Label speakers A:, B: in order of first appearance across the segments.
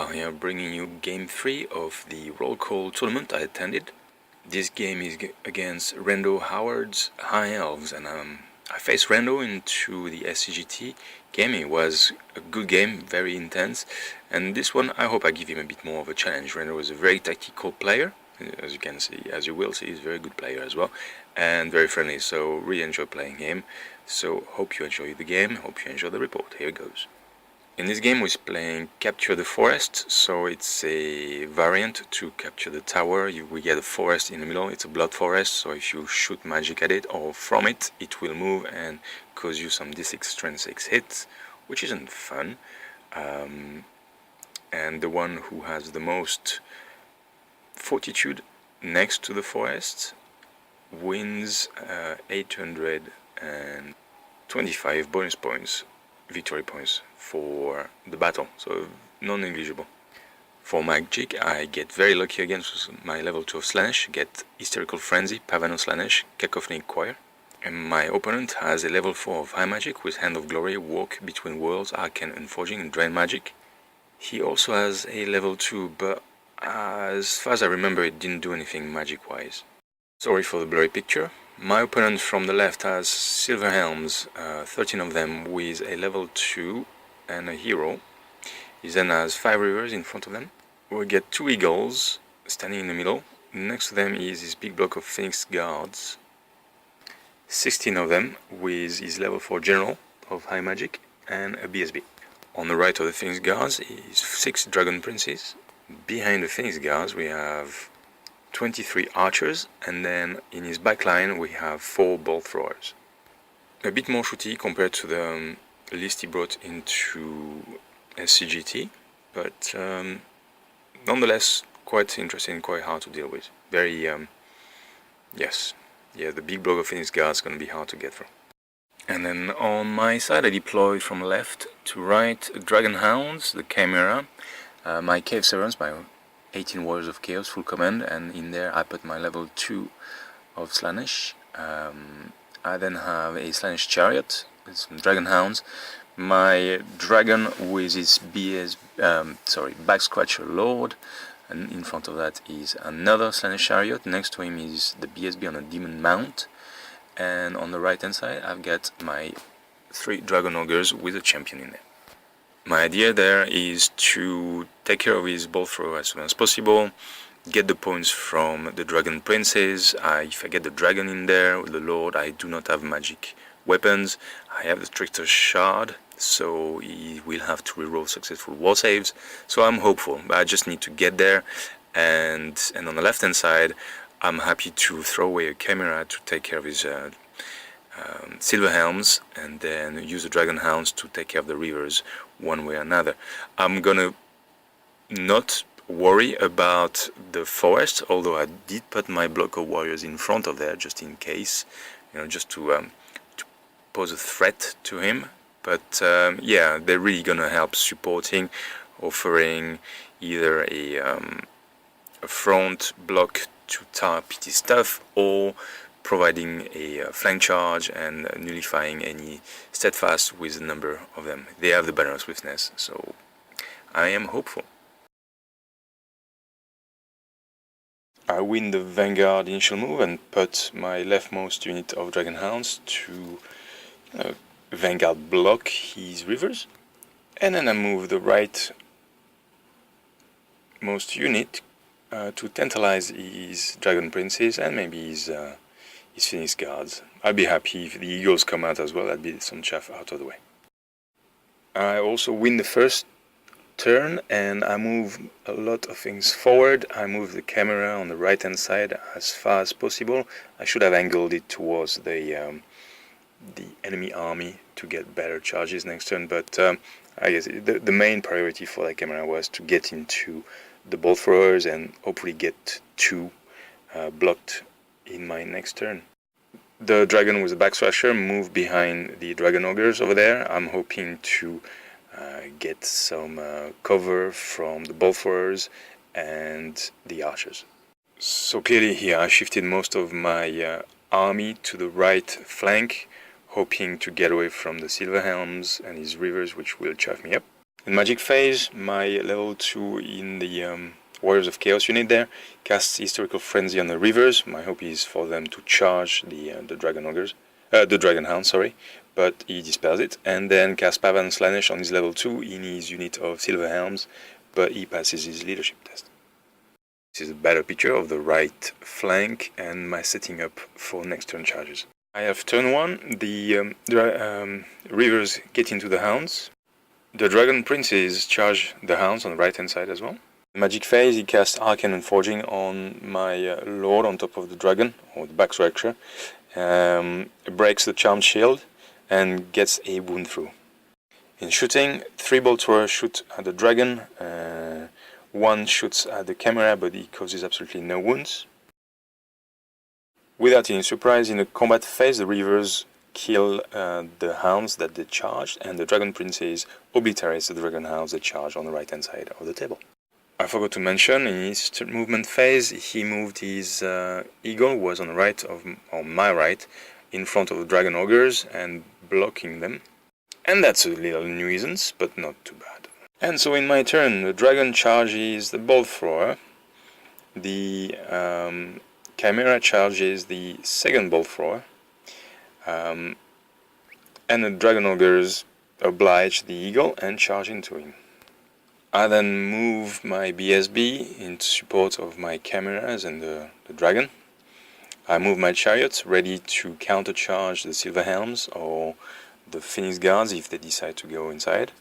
A: RollCall here, bringing you Game 3 of the RollCall tournament I attended. This game is against Rando Howard's High Elves, and I faced Rando into the SCGT game. It was a good game, very intense, and this one I hope I give him a bit more of a challenge. Rando is a very tactical player, as you will see, he's a very good player as well, and very friendly, so really enjoy playing him. So hope you enjoy the game, hope you enjoy the report. Here it goes. In this game we're playing Capture the Forest, so it's a variant to Capture the Tower. We get a forest in the middle, it's a blood forest, so if you shoot magic at it or from it, it will move and cause you some D6 strength 6 hits, which isn't fun. And the one who has the most fortitude next to the forest wins 825 bonus points, victory points for the battle, so non-negligible. For magic I get very lucky against my level 2 of Slanesh, get Hysterical Frenzy, Pavano Slanesh, Cacophonic Choir, and my opponent has a level 4 of High Magic with Hand of Glory, Walk Between Worlds, Arcane Unforging, and Drain Magic. He also has a level 2, but as far as I remember it didn't do anything magic-wise. Sorry for the blurry picture. My opponent from the left has Silver Helms, 13 of them, with a level 2 and a hero. He then has 5 rivers in front of them. We get 2 eagles standing in the middle. Next to them is this big block of Phoenix Guards, 16 of them, with his level 4 general of High Magic and a BSB. On the right of the Phoenix Guards is 6 Dragon Princes. Behind the Phoenix Guards we have 23 archers, and then in his backline we have 4 bolt throwers. A bit more shooty compared to the list he brought into SCGT, but nonetheless quite interesting, quite hard to deal with. Very, the big block of Phoenix Guards is going to be hard to get through. And then on my side I deployed from left to right Dragon Hounds, the Chimera, my Cave Servants, my 18 Warriors of Chaos full command, and in there I put my level 2 of Slanesh. I then have a Slanesh Chariot with some Dragon Hounds, my Dragon with his Back Scratcher Lord, and in front of that is another Slanesh Chariot. Next to him is the BSB on a Demon Mount, and on the right hand side I've got my 3 Dragon Ogres with a champion in there. My idea there is to take care of his bolt thrower as soon as possible, get the points from the Dragon Princes. If I get the Dragon in there, with the Lord, I do not have magic weapons. I have the Trickster's Shard, so he will have to reroll successful war saves. So I'm hopeful, but I just need to get there. And on the left hand side, I'm happy to throw away a Chimera to take care of his Silver Helms, and then use the Dragon Hounds to take care of the rivers one way or another. I'm gonna not worry about the forest, although I did put my block of warriors in front of there just in case, just to pose a threat to him. But they're really gonna help supporting, offering either a front block to target his stuff, or providing a flank charge and nullifying any steadfast with a number of them. They have the banner of swiftness, so I am hopeful. I win the Vanguard initial move and put my leftmost unit of Dragon Hounds to Vanguard block his rivers, and then I move the rightmost unit to tantalize his Dragon Princes and maybe his Phoenix Guards. I'd be happy if the Eagles come out as well. That'd be some chaff out of the way. I also win the first turn and I move a lot of things forward. I move the camera on the right hand side as far as possible. I should have angled it towards the enemy army to get better charges next turn, but I guess the main priority for that camera was to get into the bolt throwers and hopefully get 2 blocked in my next turn. The Dragon with the Back Scratcher moved behind the Dragon Ogres over there. I'm hoping to get some cover from the bolt throwers and the archers. So clearly here I shifted most of my army to the right flank, hoping to get away from the Silver Helms and his rivers, which will chaff me up. In Magic Phase, my level 2 in the Warriors of Chaos unit there casts Historical Frenzy on the Reavers. My hope is for them to charge the Dragon Ogres, the Dragon Hound, sorry, but he dispels it, and then cast Pavan Slanesh on his level 2 in his unit of Silver Helms, but he passes his leadership test. This is a better picture of the right flank and my setting up for next turn charges. I have turn 1, the Reavers get into the Hounds. The Dragon Princes charge the Hounds on the right hand side as well. In Magic Phase, he casts Arcane Forging on my Lord on top of the Dragon, or the back structure, breaks the Charmed Shield and gets a wound through. In shooting, 3 bolt throwers shoot at the Dragon, 1 shoots at the camera, but he causes absolutely no wounds. Without any surprise, in the combat phase, the Reavers kill the Hounds that they charged, and the Dragon Princes obliterates the Dragon Hounds that charge on the right hand side of the table. I forgot to mention, in his movement phase, he moved his Eagle, was on the right on my right, in front of the Dragon Ogres and blocking them. And that's a little nuisance, but not too bad. And so in my turn, the Dragon charges the Bolt Thrower, the Chimera charges the second Bolt Thrower, and the Dragon Ogres oblige the Eagle and charge into him. I then move my BSB into support of my Chimeras and the Dragon. I move my Chariots ready to countercharge the Silver Helms or the Phoenix Guards if they decide to go inside.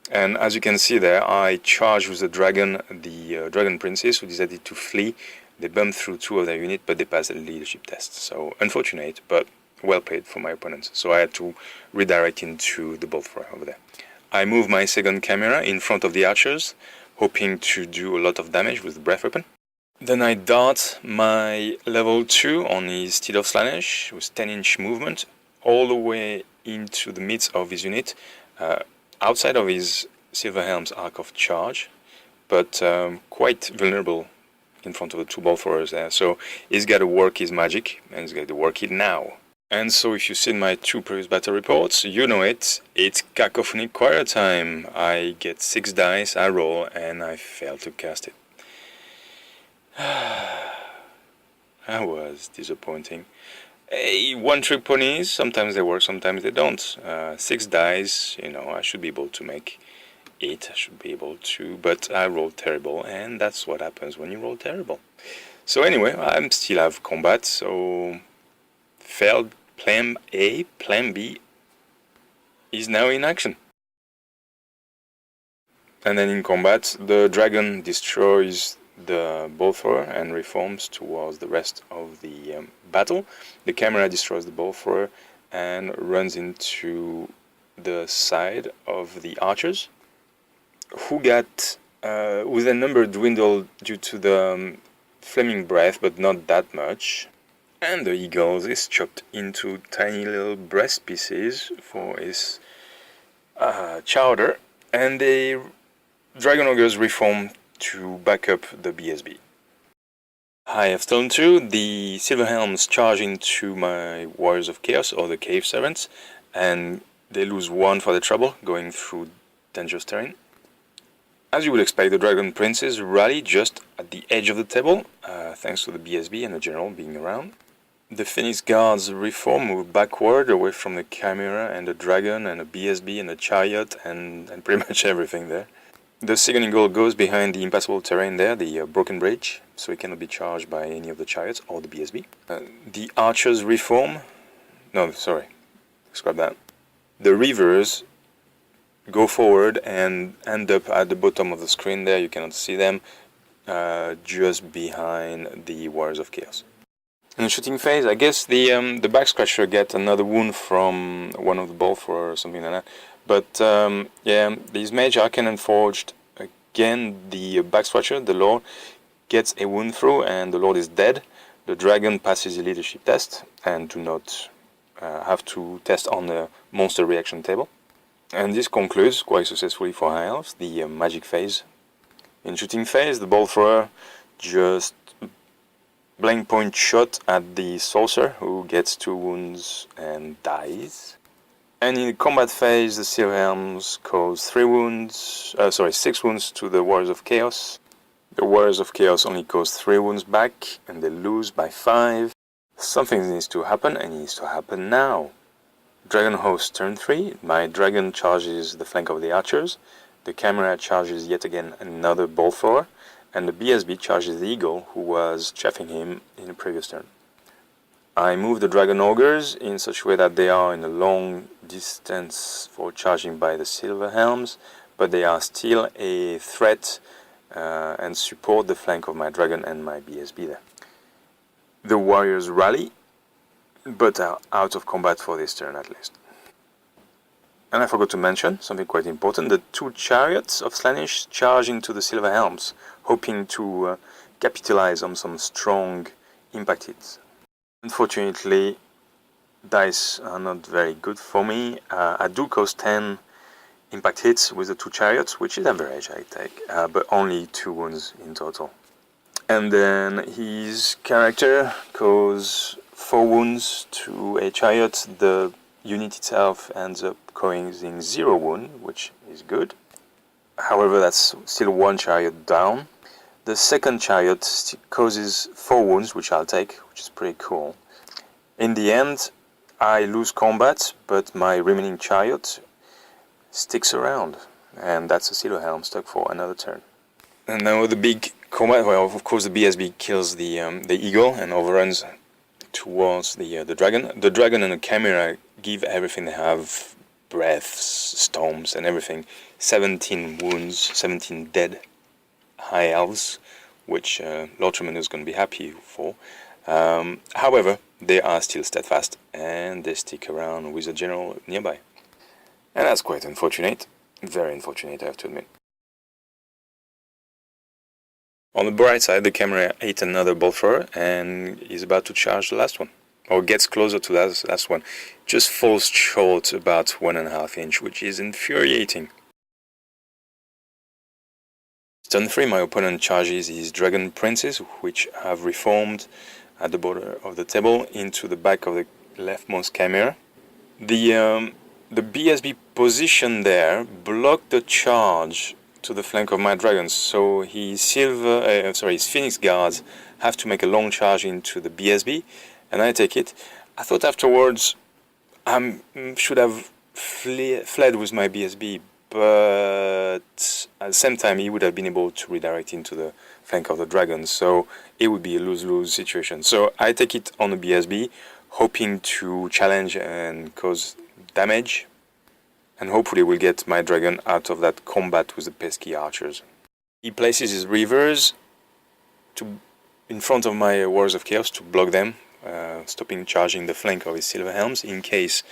A: And as you can see there, I charge with the Dragon, the Dragon Princes who decided to flee. They bumped through 2 of their units, but they passed the leadership test. So unfortunate, but well played for my opponents. So I had to redirect into the Bolt Thrower over there. I move my second Chimera in front of the archers, hoping to do a lot of damage with the breath weapon. Then I dart my level 2 on his Steed of Slanesh with 10-inch movement all the way into the midst of his unit, outside of his Silver Helm's arc of charge, but quite vulnerable in front of the 2 Bolt Throwers there. So he's got to work his magic, and he's got to work it now. And so if you've seen my 2 previous battle reports, you know it. It's Cacophonic Choir time. I get 6 dice, I roll, and I fail to cast it. That was disappointing. Hey, 1-trick ponies, sometimes they work, sometimes they don't. 6 dice, you know, I should be able to make 8, I should be able to, but I rolled terrible, and that's what happens when you roll terrible. So anyway, I still have combat, so failed plan A, plan B is now in action. And then in combat, the Dragon destroys the Bolt Thrower and reforms towards the rest of the battle. The Chimera destroys the Bolt Thrower and runs into the side of the archers, who got with their number dwindled due to the flaming breath, but not that much. And the Eagle is chopped into tiny little breast pieces for his chowder, and the Dragon Ogres reform to back up the BSB. I have turn 2, the Silver Helms charge into my Warriors of Chaos, or the Cave Servants, and they lose 1 for the trouble, going through dangerous terrain. As you would expect, the Dragon Princes rally just at the edge of the table, thanks to the BSB and the General being around. The Phoenix Guards reform, move backward away from the Chimera and the Dragon and the BSB and the Chariot and pretty much everything there. The second Eagle goes behind the impassable terrain there, the broken bridge, so it cannot be charged by any of the Chariots or the BSB. The Archers reform, no, sorry, scrap that. The Reavers go forward and end up at the bottom of the screen there, you cannot see them, just behind the Warriors of Chaos. In the shooting phase, I guess the back scratcher get another wound from one of the Bolt Thrower or something like that. But yeah, these mage Arcane Forged, again the back scratcher, the Lord, gets a wound through and the Lord is dead. The Dragon passes the leadership test and do not have to test on the monster reaction table. And this concludes quite successfully for High Elves, the magic phase. In shooting phase, the Bolt Thrower just blank point shot at the Saucer, who gets 2 wounds and dies. And in the combat phase, the Silver Helms cause 6 wounds to the Warriors of Chaos. The Warriors of Chaos only cause 3 wounds back, and they lose by 5. Something needs to happen, and it needs to happen now. Dragon Host turn 3, my dragon charges the flank of the archers, the camera charges yet again another ball thrower, and the BSB charges the eagle who was chaffing him in the previous turn. I move the dragon ogres in such a way that they are in a long distance for charging by the Silver Helms, but they are still a threat and support the flank of my dragon and my BSB there. The warriors rally, but are out of combat for this turn at least. And I forgot to mention something quite important: the 2 chariots of Slaanesh charge into the Silver Helms, hoping to capitalize on some strong impact hits. Unfortunately, dice are not very good for me. I do cause 10 impact hits with the 2 chariots, which is average I take, but only 2 wounds in total. And then his character causes 4 wounds to a chariot. The unit itself ends up causing 0 wound, which is good. However, that's still 1 chariot down. The second chariot causes 4 wounds, which I'll take, which is pretty cool. In the end, I lose combat, but my remaining chariot sticks around, and that's a Silver Helm stuck for another turn. And now the big combat. Well, of course, the BSB kills the eagle and overruns towards the dragon. The dragon and the chimera give everything they have: breaths, storms, and everything. 17 wounds, 17 dead high elves, which Lord Tremendous is going to be happy for. However, they are still steadfast, and they stick around with the general nearby. And that's quite unfortunate. Very unfortunate, I have to admit. On the bright side, the camera ate another ball thrower and is about to charge the last one. Or gets closer to that last one. Just falls short about 1.5 inch, which is infuriating. Turn 3, my opponent charges his dragon princes, which have reformed at the border of the table into the back of the leftmost chimera. The BSB position there blocked the charge to the flank of my dragons, so his Phoenix Guards have to make a long charge into the BSB, and I take it. I thought afterwards I should have fled with my BSB, but at the same time he would have been able to redirect into the flank of the dragons, so it would be a lose-lose situation. So I take it on the BSB, hoping to challenge and cause damage, and hopefully will get my dragon out of that combat with the pesky archers. He places his reavers in front of my Warriors of Chaos to block them, stopping charging the flank of his Silver Helms in case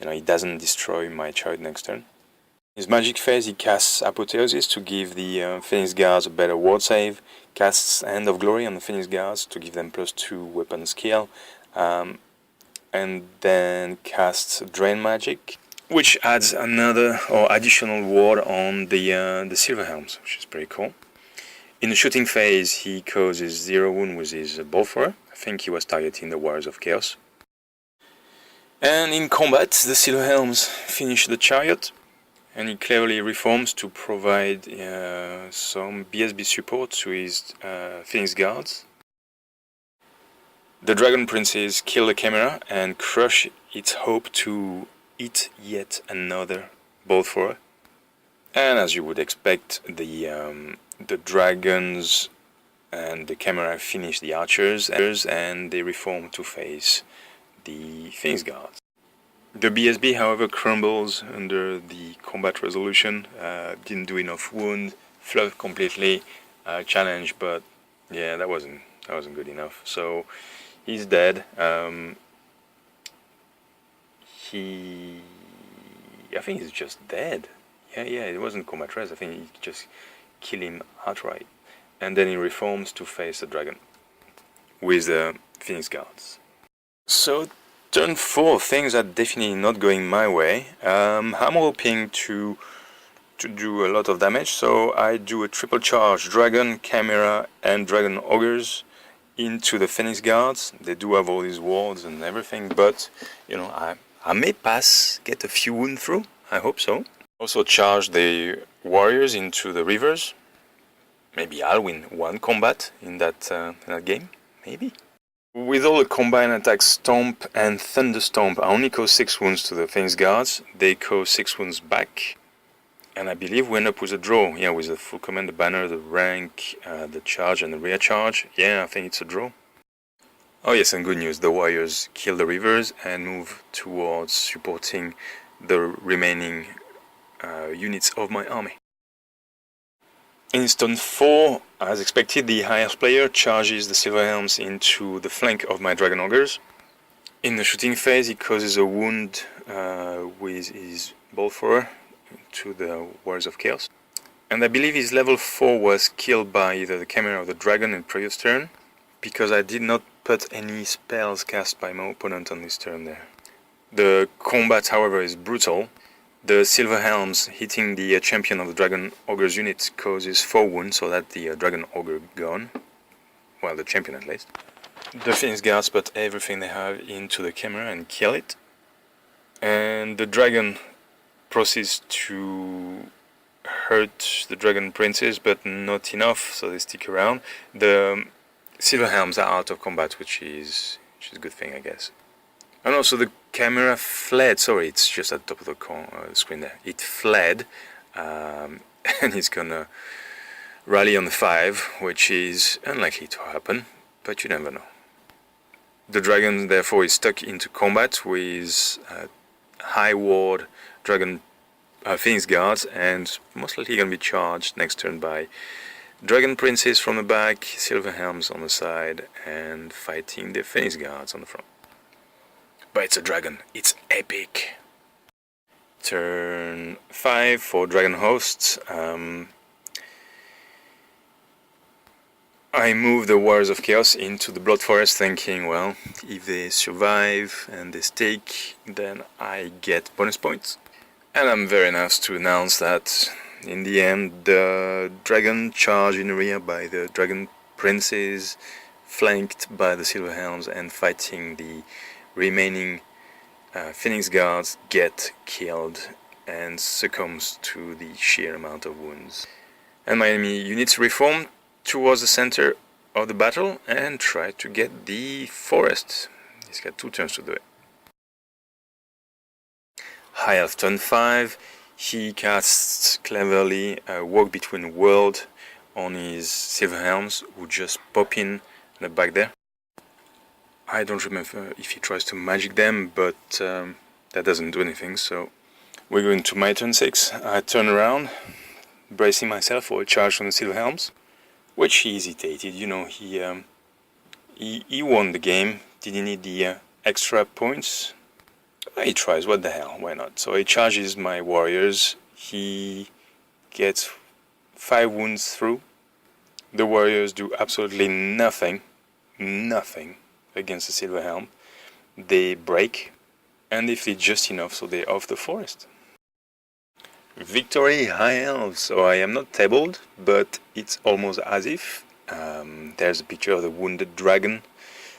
A: he doesn't destroy my chariot next turn. His magic phase, he casts Apotheosis to give the Phoenix Guards a better ward save, casts Hand of Glory on the Phoenix Guards to give them +2 weapon skill, and then casts Drain Magic, which adds another or additional ward on the Silver Helms, which is pretty cool. In the shooting phase, he causes 0 wound with his ball thrower. I think he was targeting the Warriors of Chaos. And in combat, the Silver Helms finish the chariot, and he cleverly reforms to provide some BSB support to his Phoenix Guards. The Dragon Princes kill the Chimera and crush its hope to eat yet another ball thrower. And as you would expect, the dragons and the Chimera finish the archers, and they reform to face the Phoenix Guards. The BSB, however, crumbles under the combat resolution. Didn't do enough wound, fluffed completely, challenge, but yeah, that wasn't good enough. So he's dead. I think he's just dead. Yeah, it wasn't combat res. I think he just killed him outright, and then he reforms to face the dragon with the Phoenix Guards. So turn 4, things are definitely not going my way. I'm hoping to do a lot of damage, so I do a triple charge: Dragon, Chimera, and Dragon Ogres into the Phoenix Guards. They do have all these wards and everything, but I may pass, get a few wounds through, I hope so. Also charge the warriors into the rivers. Maybe I'll win one combat in that game, maybe. With all the combined attacks Stomp and Thunderstomp, I only cause 6 wounds to the Phoenix Guards. They cause 6 wounds back. And I believe we end up with a draw. Yeah, with the full command, the banner, the rank, the charge and the rear charge. Yeah, I think it's a draw. Oh yes, and good news, the warriors kill the rivers and move towards supporting the remaining units of my army. In turn 4, as expected, the high elf player charges the Silver Helms into the flank of my Dragon Augurs. In the shooting phase, he causes a wound with his bolt thrower to the Warriors of Chaos. And I believe his level 4 was killed by either the Chimera or the Dragon in the previous turn, because I did not put any spells cast by my opponent on this turn there. The combat, however, is brutal. The Silver Helms hitting the champion of the Dragon Ogre's unit causes 4 wounds, so that the Dragon Ogre gone. Well, the champion at least. The Phoenix Guards put everything they have into the Chimera and kill it. And the Dragon proceeds to hurt the Dragon Princes, but not enough, so they stick around. The Silver Helms are out of combat, which is a good thing, I guess. And also the Chimera fled, sorry, it's just at the top of the screen there. It fled, and it's gonna rally on the 5, which is unlikely to happen, but you never know. The dragon, therefore, is stuck into combat with High Ward Dragon Phoenix Guards, and most likely gonna be charged next turn by Dragon Princes from the back, Silver Helms on the side, and fighting the Phoenix Guards on the front. But it's a dragon, it's epic. Turn 5 for Dragon Hosts. I move the Warriors of Chaos into the Blood Forest, thinking, well, if they survive and they stake, then I get bonus points. And I'm very nice to announce that in the end, the dragon charged in the rear by the Dragon Princes, flanked by the Silver Helms and fighting the remaining Phoenix Guards, get killed and succumbs to the sheer amount of wounds. And my enemy units reform towards the center of the battle and try to get the forest. He's got 2 turns to do it. High Elf turn 5. He casts cleverly a Walk Between Worlds on his Silver Helms, who just pop in the back there. I don't remember if he tries to magic them, but that doesn't do anything, so we're going to my turn 6. I turn around, bracing myself for a charge from the Silver Helms, which he hesitated. You know, he won the game. Did he need the extra points? He tries, what the hell, why not? So he charges my warriors. He gets 5 wounds through. The warriors do absolutely nothing against the Silver Helm. They break, and they flee just enough so they're off the forest. Victory, High Elves. So I am not tabled, but it's almost as if. There's a picture of the wounded dragon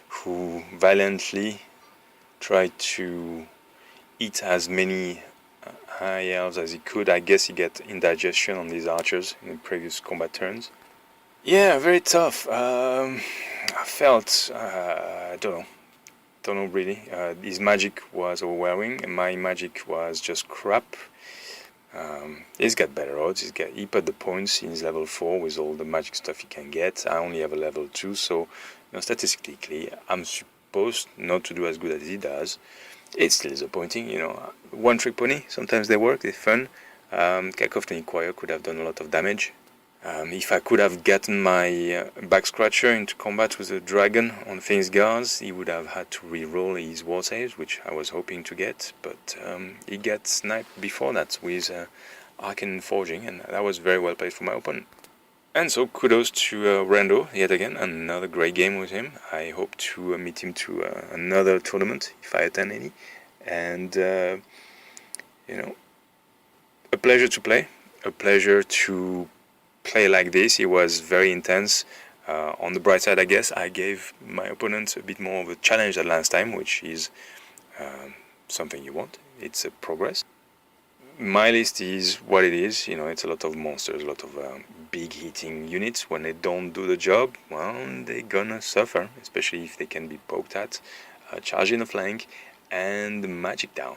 A: who valiantly tried to eat as many High Elves as he could. I guess he got indigestion on these archers in the previous combat turns. Yeah, very tough. I felt, I don't know really. His magic was overwhelming, and my magic was just crap. He's got better odds. He put the points in his level 4 with all the magic stuff he can get. I only have a level 2, so statistically, I'm supposed not to do as good as he does. It's still disappointing, One trick pony, sometimes they work, they're fun. Cacophony Choir could have done a lot of damage. If I could have gotten my back scratcher into combat with the dragon on Phoenix Guards, he would have had to re-roll his war saves, which I was hoping to get, but he got sniped before that with Arcane Forging, and that was very well played for my opponent. And so kudos to Rando, yet again, another great game with him. I hope to meet him to another tournament, if I attend any, and a pleasure to play, a pleasure to play like this. It was very intense. On the bright side, I guess, I gave my opponent a bit more of a challenge than last time, which is something you want. It's a progress. My list is what it is. It's a lot of monsters, a lot of big hitting units. When they don't do the job, well, they're gonna suffer, especially if they can be poked at, charge in the flank, and magic down.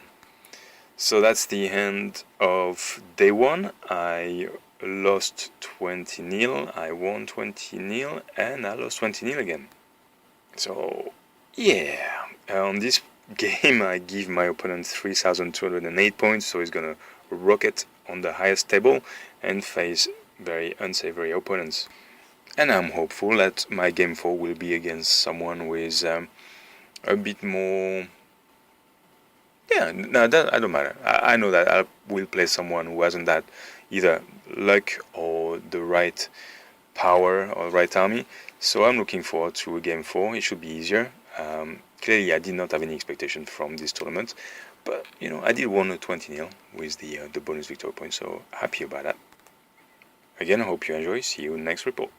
A: So that's the end of day one. I lost 20-0, I won 20-0, and I lost 20-0 again. So, yeah, on this game I give my opponent 3,208 points, so he's gonna rocket on the highest table and face very unsavory opponents. And I'm hopeful that my game 4 will be against someone with a bit more... Yeah, no, that I don't matter. I know that I will play someone who hasn't that either luck or the right power or right army. So I'm looking forward to game 4. It should be easier. Clearly, I did not have any expectation from this tournament, but I did win a 20-0 with the bonus victory point. So happy about that. Again, I hope you enjoy. See you next report.